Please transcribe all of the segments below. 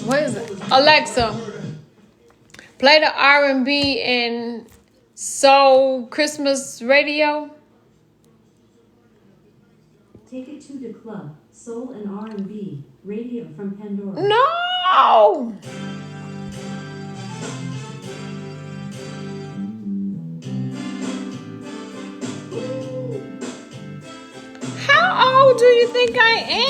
What is it? Alexa, play the R&B and soul Christmas radio. Take it to the club. Soul and R&B radio from Pandora. No. How old do you think I am?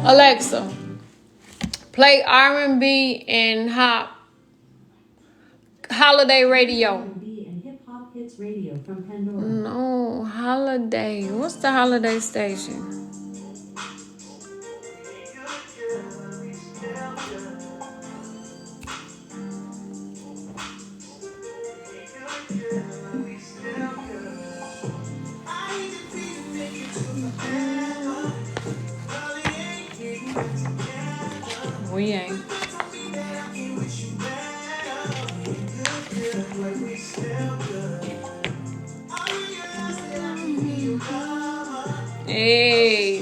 Alexa, play R&B and holiday radio. R&B and hip hop hits radio from Pandora. No, holiday. What's the holiday station? We ain't. Hey.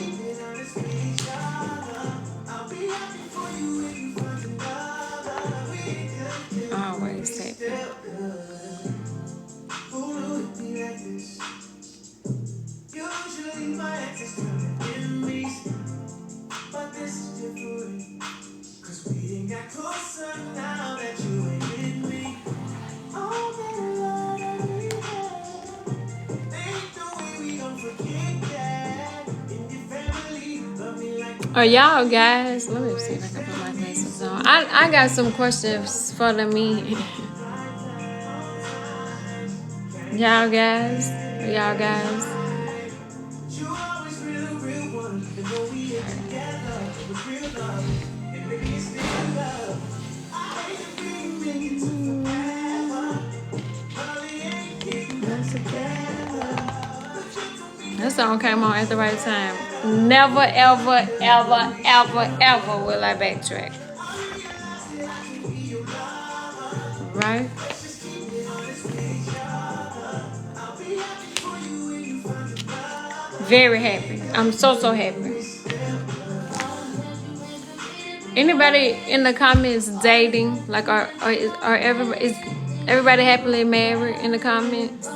Always happy. Y'all guys, let me see if I can put my glasses on. I got some questions for the me. Y'all guys. That song came on at the right time. Never, ever, ever, ever, ever will I backtrack. Right? Very happy. I'm so happy. Anybody in the comments dating? Like, is everybody happily married in the comments?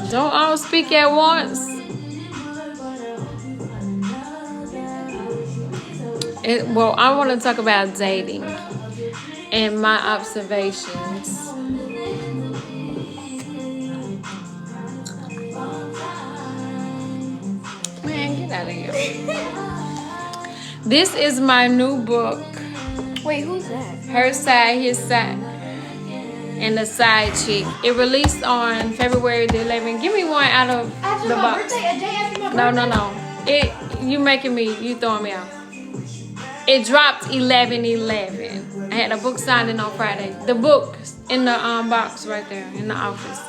Don't all speak at once. Well, I want to talk about dating and my observations. Man, get out of here. This is my new book. Wait, who's that? Her Side, His Side. And the Side Chick. It released on February the 11th. Give me one out of After the my box. birthday, a day after my birthday. No. You throwing me off. It dropped 11/11. I had a book signing on Friday. The book in the box right there in the office.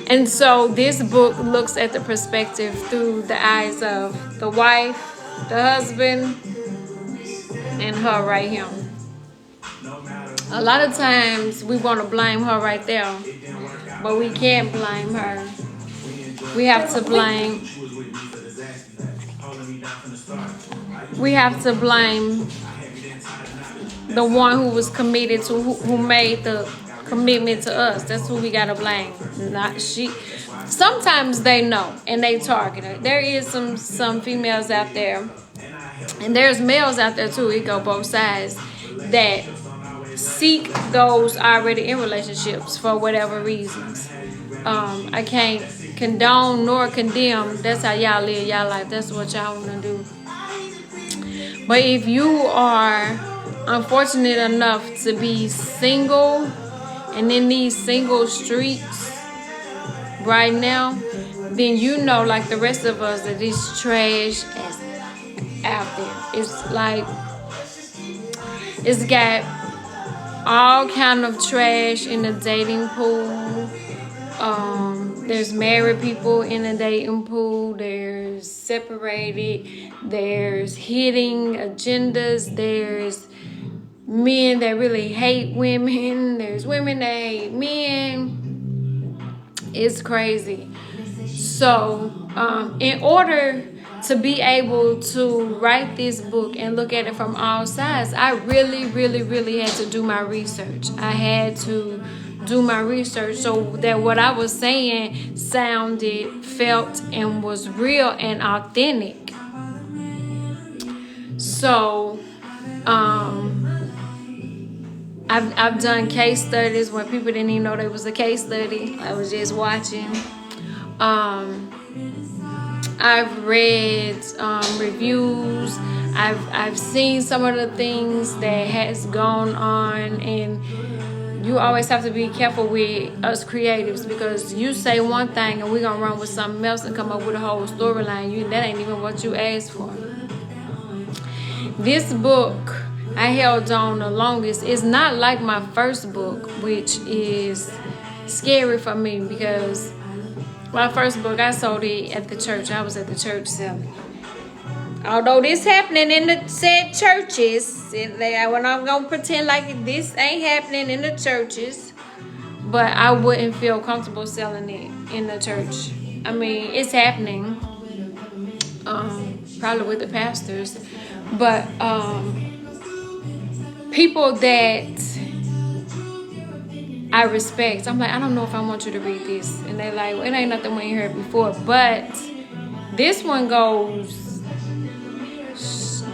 And so this book looks at the perspective through the eyes of the wife, the husband, and her right here. A lot of times we want to blame her right there, but we can't blame her. We have to blame the one who was committed to, who made the commitment to us. That's who we gotta blame, not she. Sometimes they know and they target her. There is some females out there and there's males out there too, it go both sides, that seek those already in relationships for whatever reasons. I can't condone nor condemn. That's how y'all live y'all life. That's what y'all want to do. But if you are unfortunate enough to be single and in these single streets right now, then you know, like the rest of us, that this trash is out there. It's like, it's got all kind of trash in the dating pool. There's married people in the dating pool. There's separated. There's hitting agendas. There's men that really hate women. There's women that hate men. It's crazy. So, in order to be able to write this book and look at it from all sides, I really had to do my research. I had to do my research so that what I was saying sounded, felt, and was real and authentic. So, I've done case studies where people didn't even know there was a case study. I was just watching. I've read reviews. I've seen some of the things that has gone on, and you always have to be careful with us creatives, because you say one thing and we're gonna run with something else and come up with a whole storyline. That ain't even what you asked for. This book I held on the longest. It's not like my first book, which is scary for me, because my first book, I sold it at the church. I was at the church selling. Although this happening in the said churches, when I'm going to pretend like this ain't happening in the churches, but I wouldn't feel comfortable selling it in the church. I mean, it's happening, probably with the pastors, but people that I respect, I'm like, I don't know if I want you to read this. And they're like, well, it ain't nothing we ain't heard before. But this one goes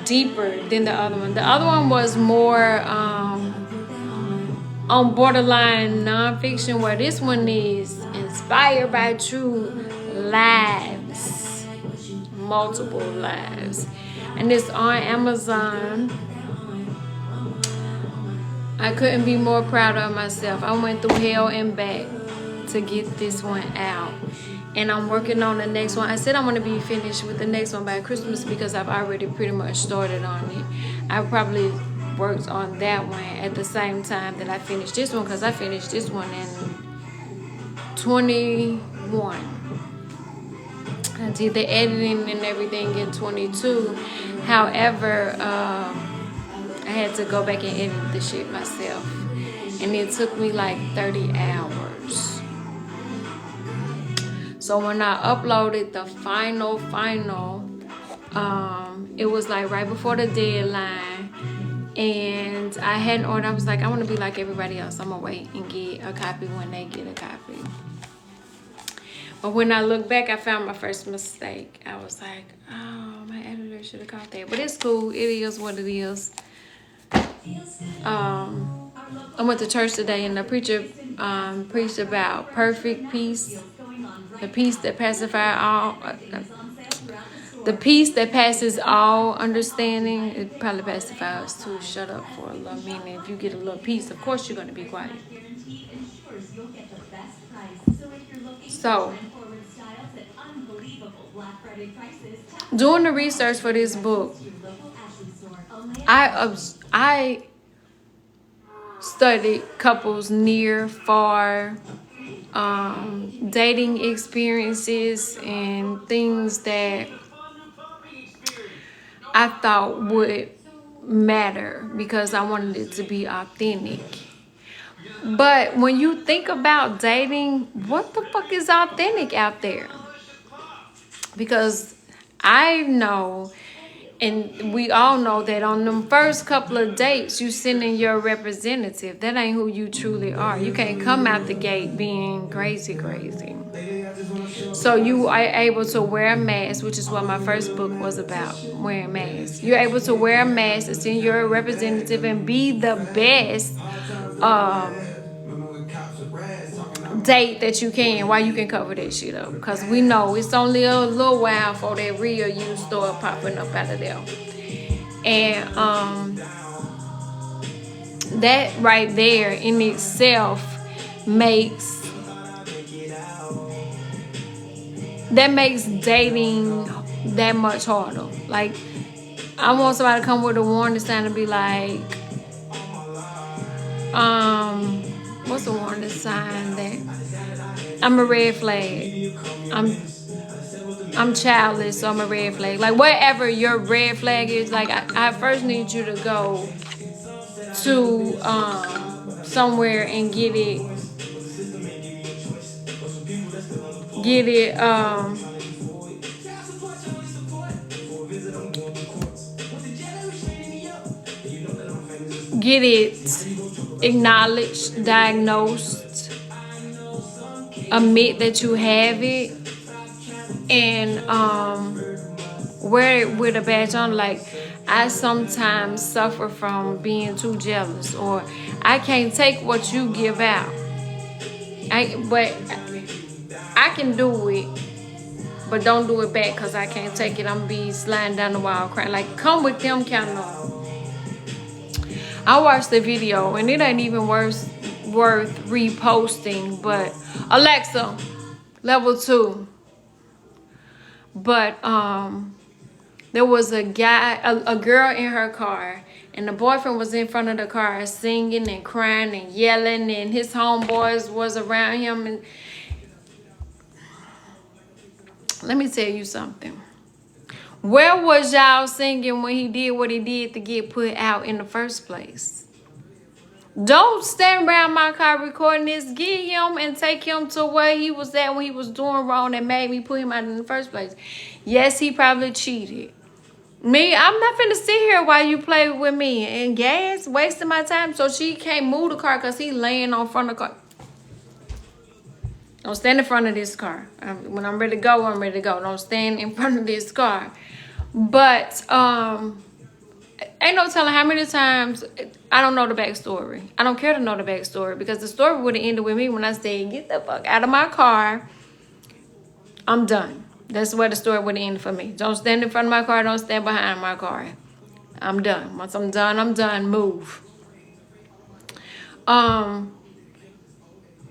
deeper than the other one. The other one was more on borderline nonfiction, where this one is inspired by true lives, multiple lives. And it's on Amazon. I couldn't be more proud of myself. I went through hell and back to get this one out. And I'm working on the next one. I said I'm going to be finished with the next one by Christmas, because I've already pretty much started on it. I probably worked on that one at the same time that I finished this one, because I finished this one in 21. I did the editing and everything in 22. However, I had to go back and edit the shit myself, and it took me like 30 hours. So when I uploaded the final, it was like right before the deadline, and I hadn't ordered. I was like, I want to be like everybody else. I'm gonna wait and get a copy when they get a copy. But when I look back, I found my first mistake. I was like, oh, my editor should have caught that. But it's cool. It is what it is. I went to church today, and the preacher preached about perfect peace, the peace that pacifies all, the peace that passes all understanding. It probably pacifies too. Shut up for a little minute. If you get a little peace, of course you're going to be quiet. So, doing the research for this book, I studied couples near, far, dating experiences, and things that I thought would matter, because I wanted it to be authentic. But when you think about dating, what the fuck is authentic out there? Because I know And we all know that on them first couple of dates, you send in your representative. That ain't who you truly are. You can't come out the gate being crazy. So you are able to wear a mask, which is what my first book was about, wearing masks. You're able to wear a mask and send your representative and be the best date that you can while you can cover that shit up. Because we know it's only a little while for that real you start popping up out of there. And that right there in itself makes dating that much harder. Like, I want somebody to come with a warning sign and be like, what's the warning sign that I'm a red flag? I'm childless, so I'm a red flag. Like, whatever your red flag is, like, I first need you to go to somewhere and get it acknowledged, diagnosed, admit that you have it, and wear it with a badge on. Like, I sometimes suffer from being too jealous, or I can't take what you give out. But I can do it, but don't do it back, because I can't take it. I'm be sliding down the wall crying. Like, come with them kind of. I watched the video and it ain't even worth reposting, but Alexa, level 2. But there was a girl in her car, and the boyfriend was in front of the car singing and crying and yelling, and his homeboys was around him. And let me tell you something. Where was y'all singing when he did what he did to get put out in the first place? Don't stand around my car recording this. Get him and take him to where he was at when he was doing wrong that made me put him out in the first place. Yes, he probably cheated. Me, I'm not finna sit here while you play with me and gas, wasting my time. So she can't move the car because he laying on front of the car. Don't stand in front of this car. When I'm ready to go, I'm ready to go. Don't stand in front of this car. But ain't no telling how many times. I don't know the backstory. I don't care to know the backstory, because the story would have ended with me when I said, get the fuck out of my car. I'm done. That's where the story would have ended for me. Don't stand in front of my car. Don't stand behind my car. I'm done. Once I'm done, I'm done. Move.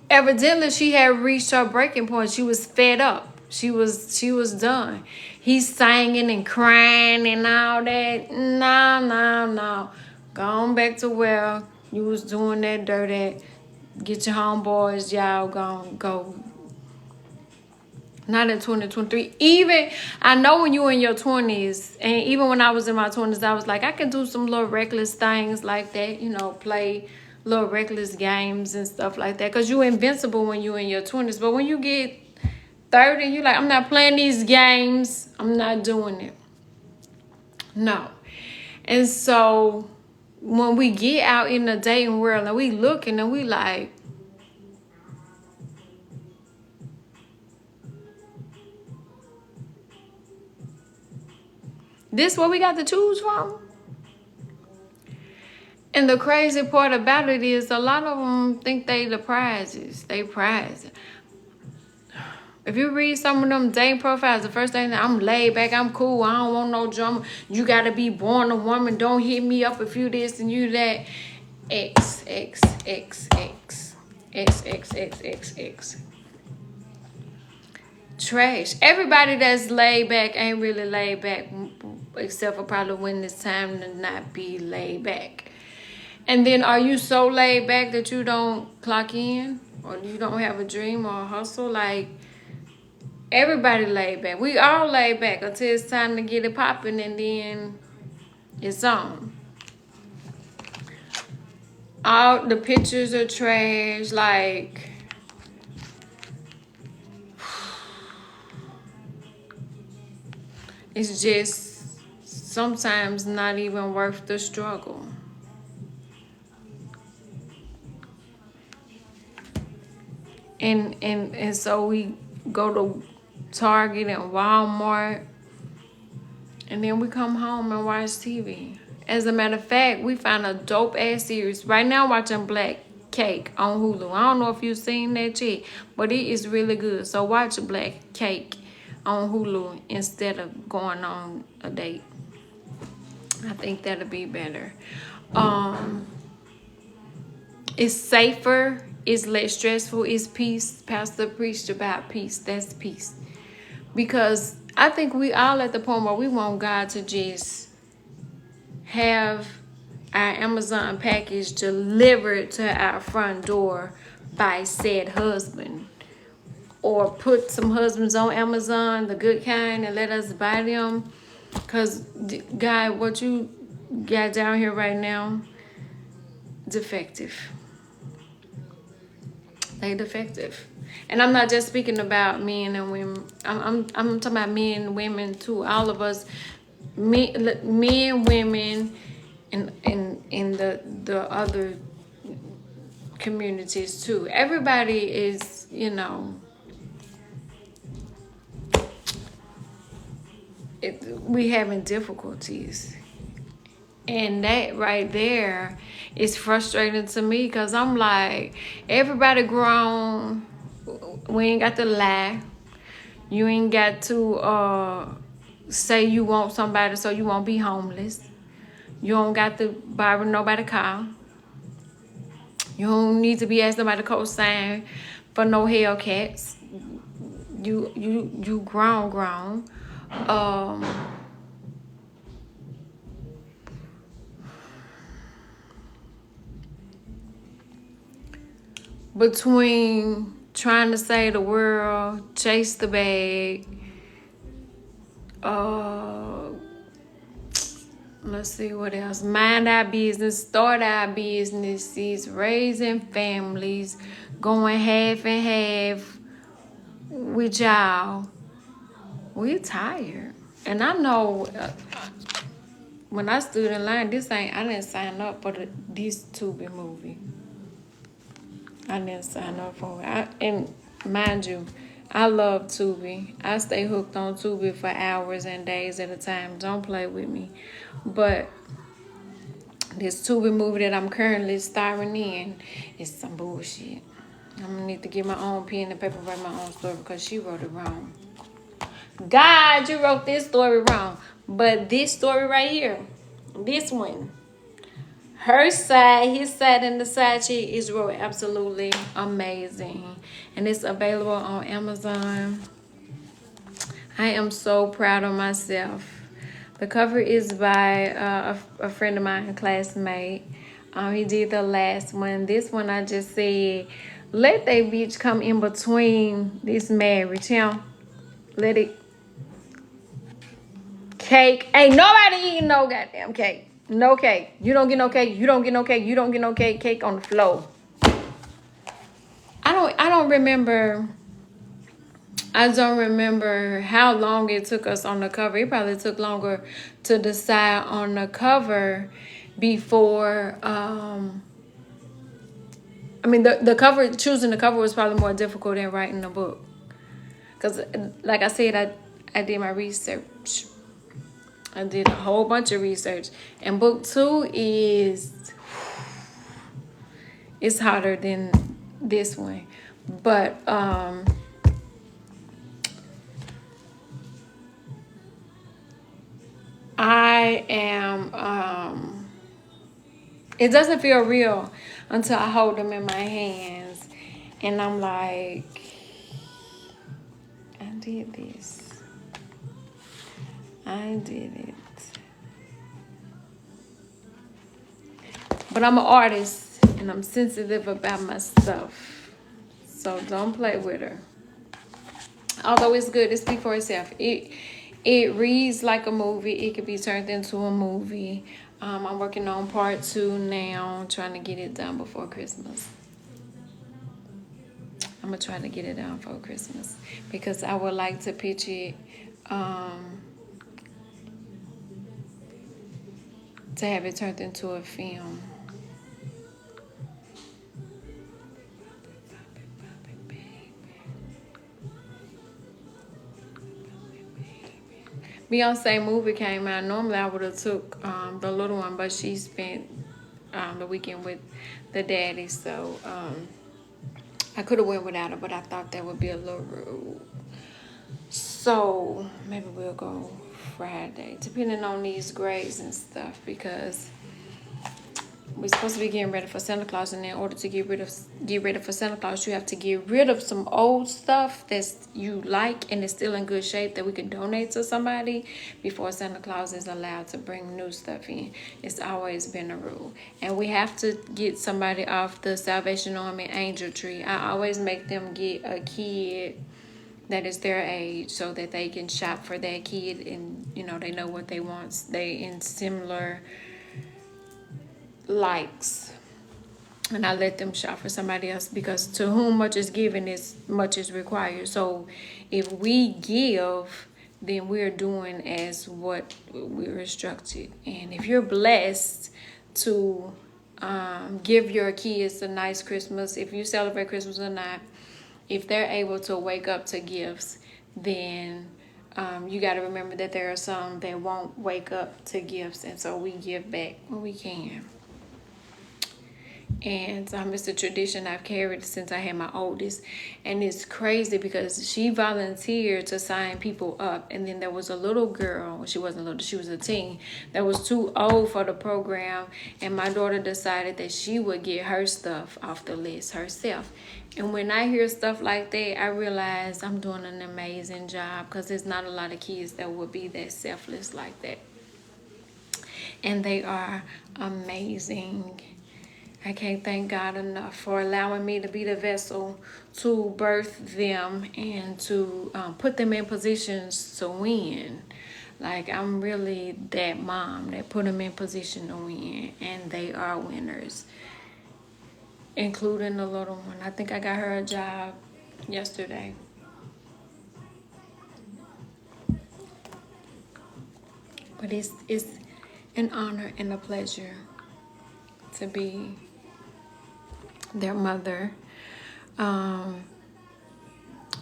Evidently, she had reached her breaking point. She was fed up. She was done. He's singing and crying and all that. No. Go on back to where you was doing that dirt at. Get your homeboys, y'all go. Not in 2023. Even, I know when you were in your 20s, and even when I was in my 20s, I was like, I can do some little reckless things like that. You know, play little reckless games and stuff like that. Because you're invincible when you're in your 20s. But when you get 30, you're like, I'm not playing these games. I'm not doing it. No. And so when we get out in the dating world and we looking and we like, this what we got to choose from? And the crazy part about it is a lot of them think they the prizes. They prize. If you read some of them dating profiles, the first thing, I'm laid back, I'm cool, I don't want no drama. You got to be born a woman. Don't hit me up if you this and you that. X. Trash. Everybody that's laid back ain't really laid back, except for probably when it's time to not be laid back. And then are you so laid back that you don't clock in, or you don't have a dream or a hustle? Like, everybody laid back. We all laid back until it's time to get it popping, and then it's on. All the pictures are trash. Like, it's just sometimes not even worth the struggle. And so we go to Target and Walmart, and then we come home and watch TV. As a matter of fact, we found a dope ass series right now, watching Black Cake on Hulu. I don't know if you've seen that yet, but it is really good. So watch Black Cake on Hulu instead of going on a date. I think that'll be better. It's safer, it's less stressful, it's peace. Pastor preached about peace. That's peace. Because I think we all at the point where we want God to just have our Amazon package delivered to our front door by said husband. Or put some husbands on Amazon, the good kind, and let us buy them. Because, God, what you got down here right now, defective. They defective. And I'm not just speaking about men and women. I'm talking about men and women too. All of us, men, women, and in the other communities too. Everybody is, we having difficulties. And that right there is frustrating to me, because I'm like, everybody grown. We ain't got to lie. You ain't got to say you want somebody so you won't be homeless. You don't got to borrow nobody car. You don't need to be asking nobody to co-sign for no Hellcats. You grown. Between trying to save the world, chase the bag, let's see what else, mind our business, start our businesses, raising families, going half and half with y'all, we're tired. And I know when I stood in line, I didn't sign up for this Tubi movie. I didn't sign up for it. And mind you, I love Tubi. I stay hooked on Tubi for hours and days at a time. Don't play with me. But this Tubi movie that I'm currently starring in is some bullshit. I'm going to need to get my own pen and paper, write my own story, because she wrote it wrong. God, you wrote this story wrong. But this story right here, this one, her side, his side, and the side chick is wrote absolutely amazing. And it's available on Amazon. I am so proud of myself. The cover is by a friend of mine, a classmate. He did the last one. This one I just said, let that bitch come in between this marriage, Let it. Cake. Ain't nobody eating no goddamn cake. No cake. You don't get no cake. You don't get no cake. You don't get no cake. Cake on the floor. I don't remember. I don't remember how long it took us on the cover. It probably took longer to decide on the cover before. The cover, choosing the cover was probably more difficult than writing the book. Because, like I said, I did my research. I did a whole bunch of research. And book 2 it's harder than this one. But I am it doesn't feel real until I hold them in my hands and I'm like, I did this. I did it. But I'm an artist and I'm sensitive about my stuff. So don't play with her. Although it's good, it speaks for itself. It reads like a movie. It could be turned into a movie. I'm working on part 2 now, trying to get it done before Christmas. I'm going to try to get it done for Christmas because I would like to pitch it to have it turned into a film. Beyonce movie came out. Normally I would have took the little one, but she spent the weekend with the daddy, so I could have went without her, but I thought that would be a little rude. So maybe we'll go Friday, depending on these grades and stuff, because we're supposed to be getting ready for Santa Claus, and in order to get ready for Santa Claus, you have to get rid of some old stuff that's you like and is still in good shape that we can donate to somebody before Santa Claus is allowed to bring new stuff in. It's always been a rule. And we have to get somebody off the Salvation Army Angel Tree. I always make them get a kid that is their age so that they can shop for that kid, and they know what they want. They in similar likes, and I let them shop for somebody else, because to whom much is given is much is required. So if we give, then we're doing as what we're instructed. And if you're blessed to give your kids a nice Christmas, if you celebrate Christmas or not, if they're able to wake up to gifts, then you got to remember that there are some that won't wake up to gifts, and so we give back when we can. And it's a tradition I've carried since I had my oldest. And it's crazy because she volunteered to sign people up. And then there was a little girl, she wasn't little, she was a teen, that was too old for the program. And my daughter decided that she would get her stuff off the list herself. And when I hear stuff like that, I realize I'm doing an amazing job, because there's not a lot of kids that would be that selfless like that. And they are amazing. I can't thank God enough for allowing me to be the vessel to birth them and to put them in positions to win. Like, I'm really that mom that put them in position to win, and they are winners, including the little one. I think I got her a job yesterday. But it's an honor and a pleasure to be their mother,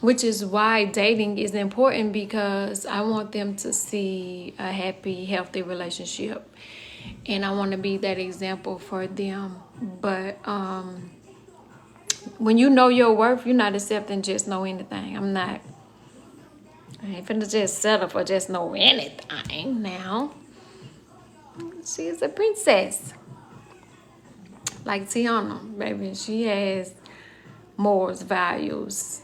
which is why dating is important, because I want them to see a happy, healthy relationship, and I want to be that example for them. But when you know your worth, you're not accepting just know anything. I ain't finna just settle for just know anything now. She's a princess. Like Tiana, baby, she has morals, values.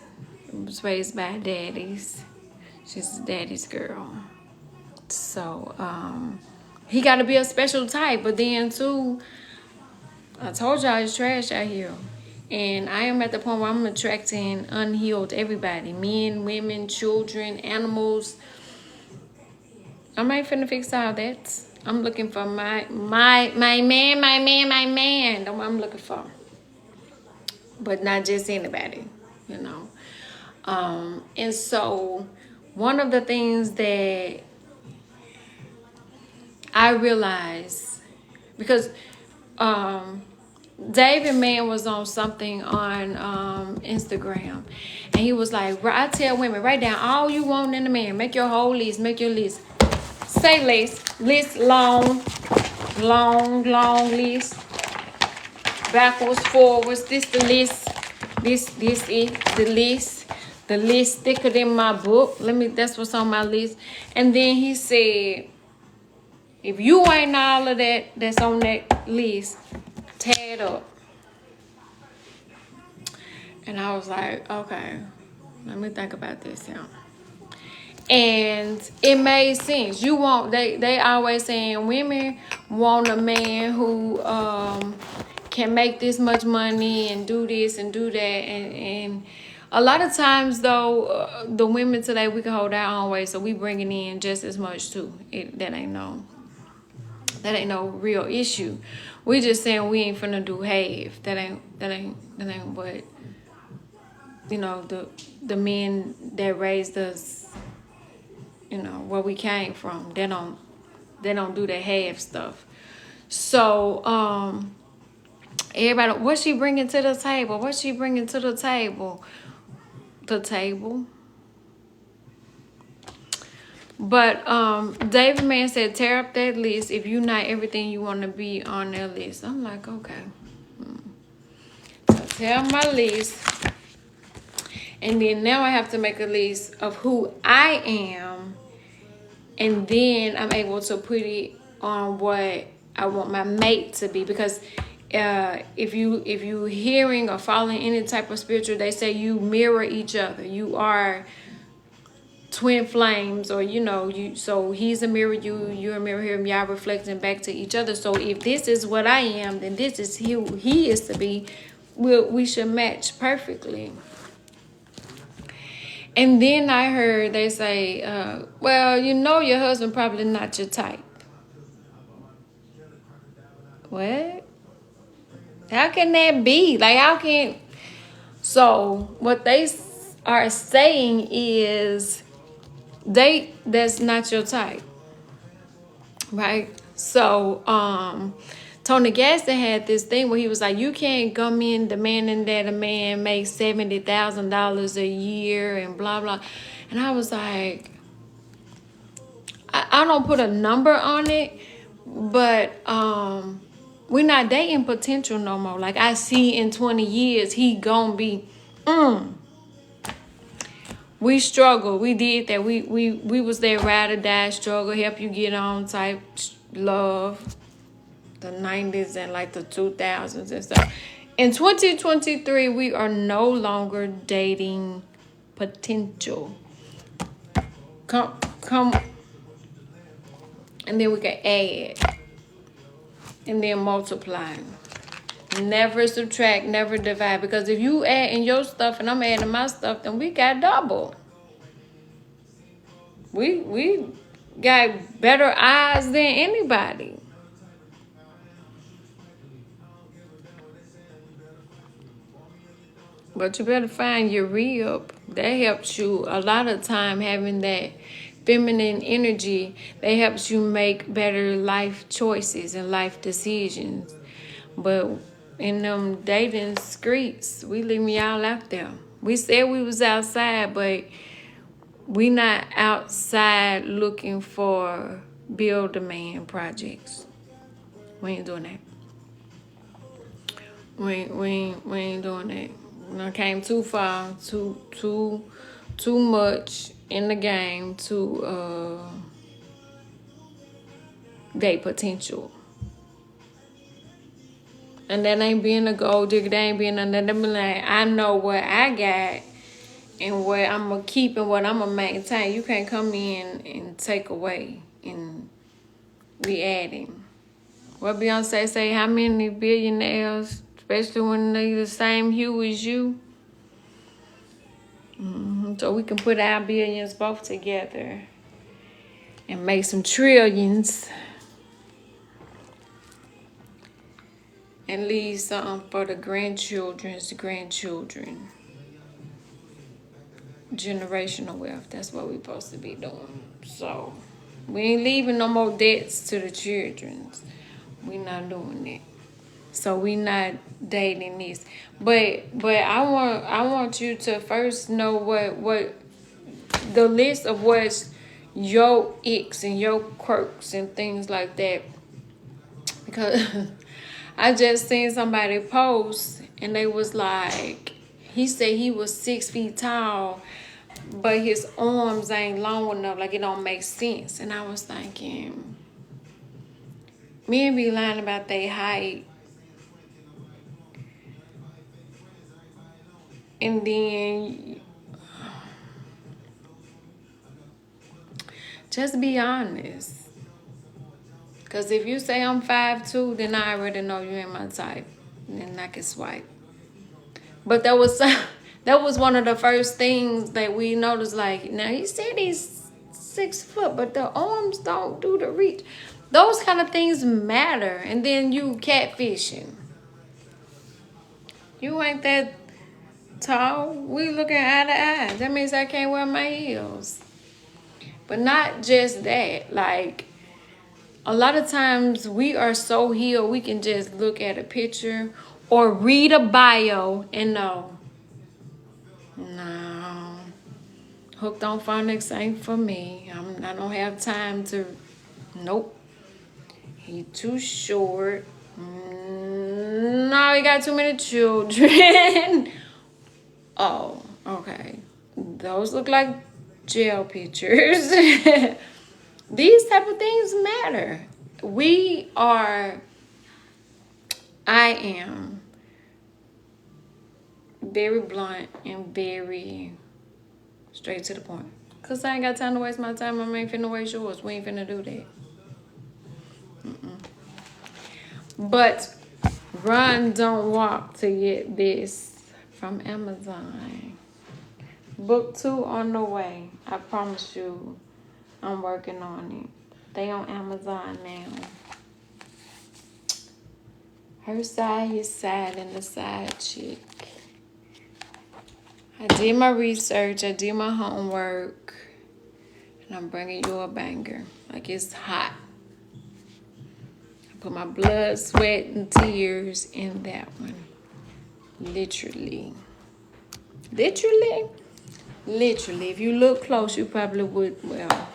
Was raised by daddies. She's a daddy's girl. So, he got to be a special type. But then, too, I told y'all it's trash out here. And I am at the point where I'm attracting unhealed everybody. Men, women, children, animals. I'm ain't finna fix all that. I'm looking for my man. That's what I'm looking for. But not just anybody, And so one of the things that I realized, because David Mann was on something on Instagram, and he was like, I tell women, write down all you want in a man. Make your whole list. Make your list. Say list long list. Backwards, forwards. This the list. This is the list. The list thicker than my book. That's what's on my list. And then he said, if you ain't all of that's on that list, tear it up. And I was like, okay, let me think about this now. And it made sense. They always saying women want a man who can make this much money and do this and do that. And a lot of times, though, the women today, we can hold our own way, so we bringing in just as much too. That ain't no real issue. We just saying we ain't finna do half. That ain't what the men that raised us, where we came from. They don't do that half stuff. So, everybody, what's she bringing to the table? What's she bringing to the table? The table. But David Man said, tear up that list if you not everything you want to be on that list. I'm like, okay. So tear up my list. And then now I have to make a list of who I am. And then I'm able to put it on what I want my mate to be. Because if you hearing or following any type of spiritual, they say you mirror each other. You are twin flames, or so he's a mirror, you're a mirror him, y'all reflecting back to each other. So if this is what I am, then this is who he is to be. We should match perfectly. And then I heard they say, well, your husband probably not your type. What? How can that be? Like, how can... So what they are saying is that's not your type, right? So Tony Gaston had this thing where he was like, you can't come in demanding that a man make $70,000 a year and blah blah. And I was like, I don't put a number on it, but we're not dating potential no more. Like, I see in 20 years he gonna be we struggle. We did that. We was there, ride or die, struggle, help you get on type love. The 90s and like the 2000s and stuff. In 2023, we are no longer dating potential. Come, and then we can add, and then multiply. Never subtract, never divide. Because if you add in your stuff and I'm adding my stuff, then we got double. We got better eyes than anybody. But you better find your rib. That helps you a lot of time, having that feminine energy. That helps you make better life choices and life decisions. But in them dating streets, we leaving y'all out there. We said we was outside, but we not outside looking for build a man projects. We ain't doing that. We ain't doing that. I came too far, too much in the game to date potential. And that ain't being a gold digger. That ain't being another. Like, I know what I got and what I'm going to keep and what I'm going to maintain. You can't come in and take away and be adding. What Beyonce say, how many billionaires, especially when they the same hue as you? So we can put our billions both together and make some trillions. And leave something for the grandchildren's grandchildren. Generational wealth. That's what we're supposed to be doing. So we ain't leaving no more debts to the children. We not doing it. So we not dating this. But I want you to first know what the list of what's your icks and your quirks and things like that. Because I just seen somebody post and they was like, he said he was 6 feet tall, but his arms ain't long enough, like it don't make sense. And I was thinking, men be lying about their height. And then just be honest. Because if you say I'm 5'2", then I already know you ain't my type. And then I can swipe. But that was one of the first things that we noticed. Like, now he said he's 6 foot, but the arms don't do the reach. Those kind of things matter. And then you catfishing. You ain't that tall. We looking eye to eye. That means I can't wear my heels. But not just that. Like, a lot of times we are so healed we can just look at a picture or read a bio and know, no, hooked on phonics ain't for me. I don't have time to, nope. He too short. No, he got too many children. Oh, okay. Those look like jail pictures. These type of things matter. I am very blunt and very straight to the point. Because I ain't got time to waste my time. I ain't finna waste yours. We ain't finna do that. But run, don't walk to get this from Amazon. Book 2 on the way. I promise you, I'm working on it. They on Amazon now. Her side, his side, and the side chick. I did my research. I did my homework. And I'm bringing you a banger. Like it's hot. I put my blood, sweat, and tears in that one. Literally. Literally. Literally. If you look close, you probably would, well,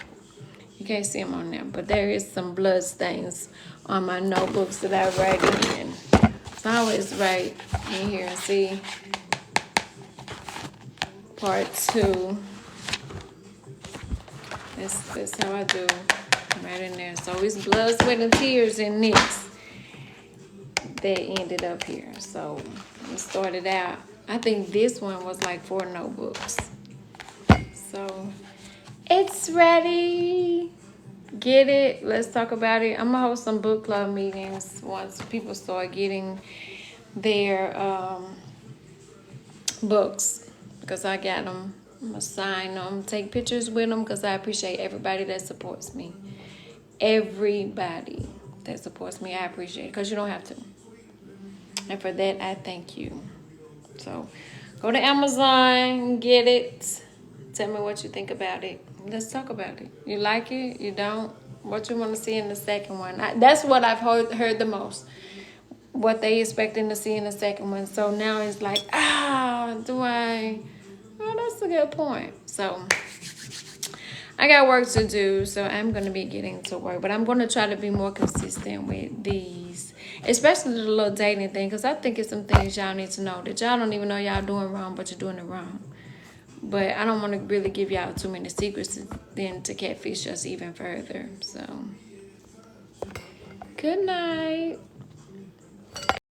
you can't see them on there, but there is some blood stains on my notebooks that I write in. So I always write in here, see, part 2. That's how I do, right in there. So it's blood, sweat, and tears in this that ended up here. So we started out, I think this one was like 4 notebooks. So it's ready. Get it. Let's talk about it. I'm gonna host some book club meetings once people start getting their books, because I got them. I'm gonna sign them, take pictures with them, because I appreciate everybody that supports me. Everybody that supports me, I appreciate it, because you don't have to. And for that, I thank you. So go to Amazon, get it. Tell me what you think about it. Let's talk about it. You like it? You don't? What you want to see in the second one? That's what I've heard the most. What they expecting to see in the second one. So now it's like, do I? Oh, that's a good point. So I got work to do. So I'm going to be getting to work. But I'm going to try to be more consistent with these. Especially the little dating thing. Because I think it's some things y'all need to know. That y'all don't even know y'all doing wrong. But you're doing it wrong. But I don't want to really give y'all too many secrets then to catfish us even further. So, good night.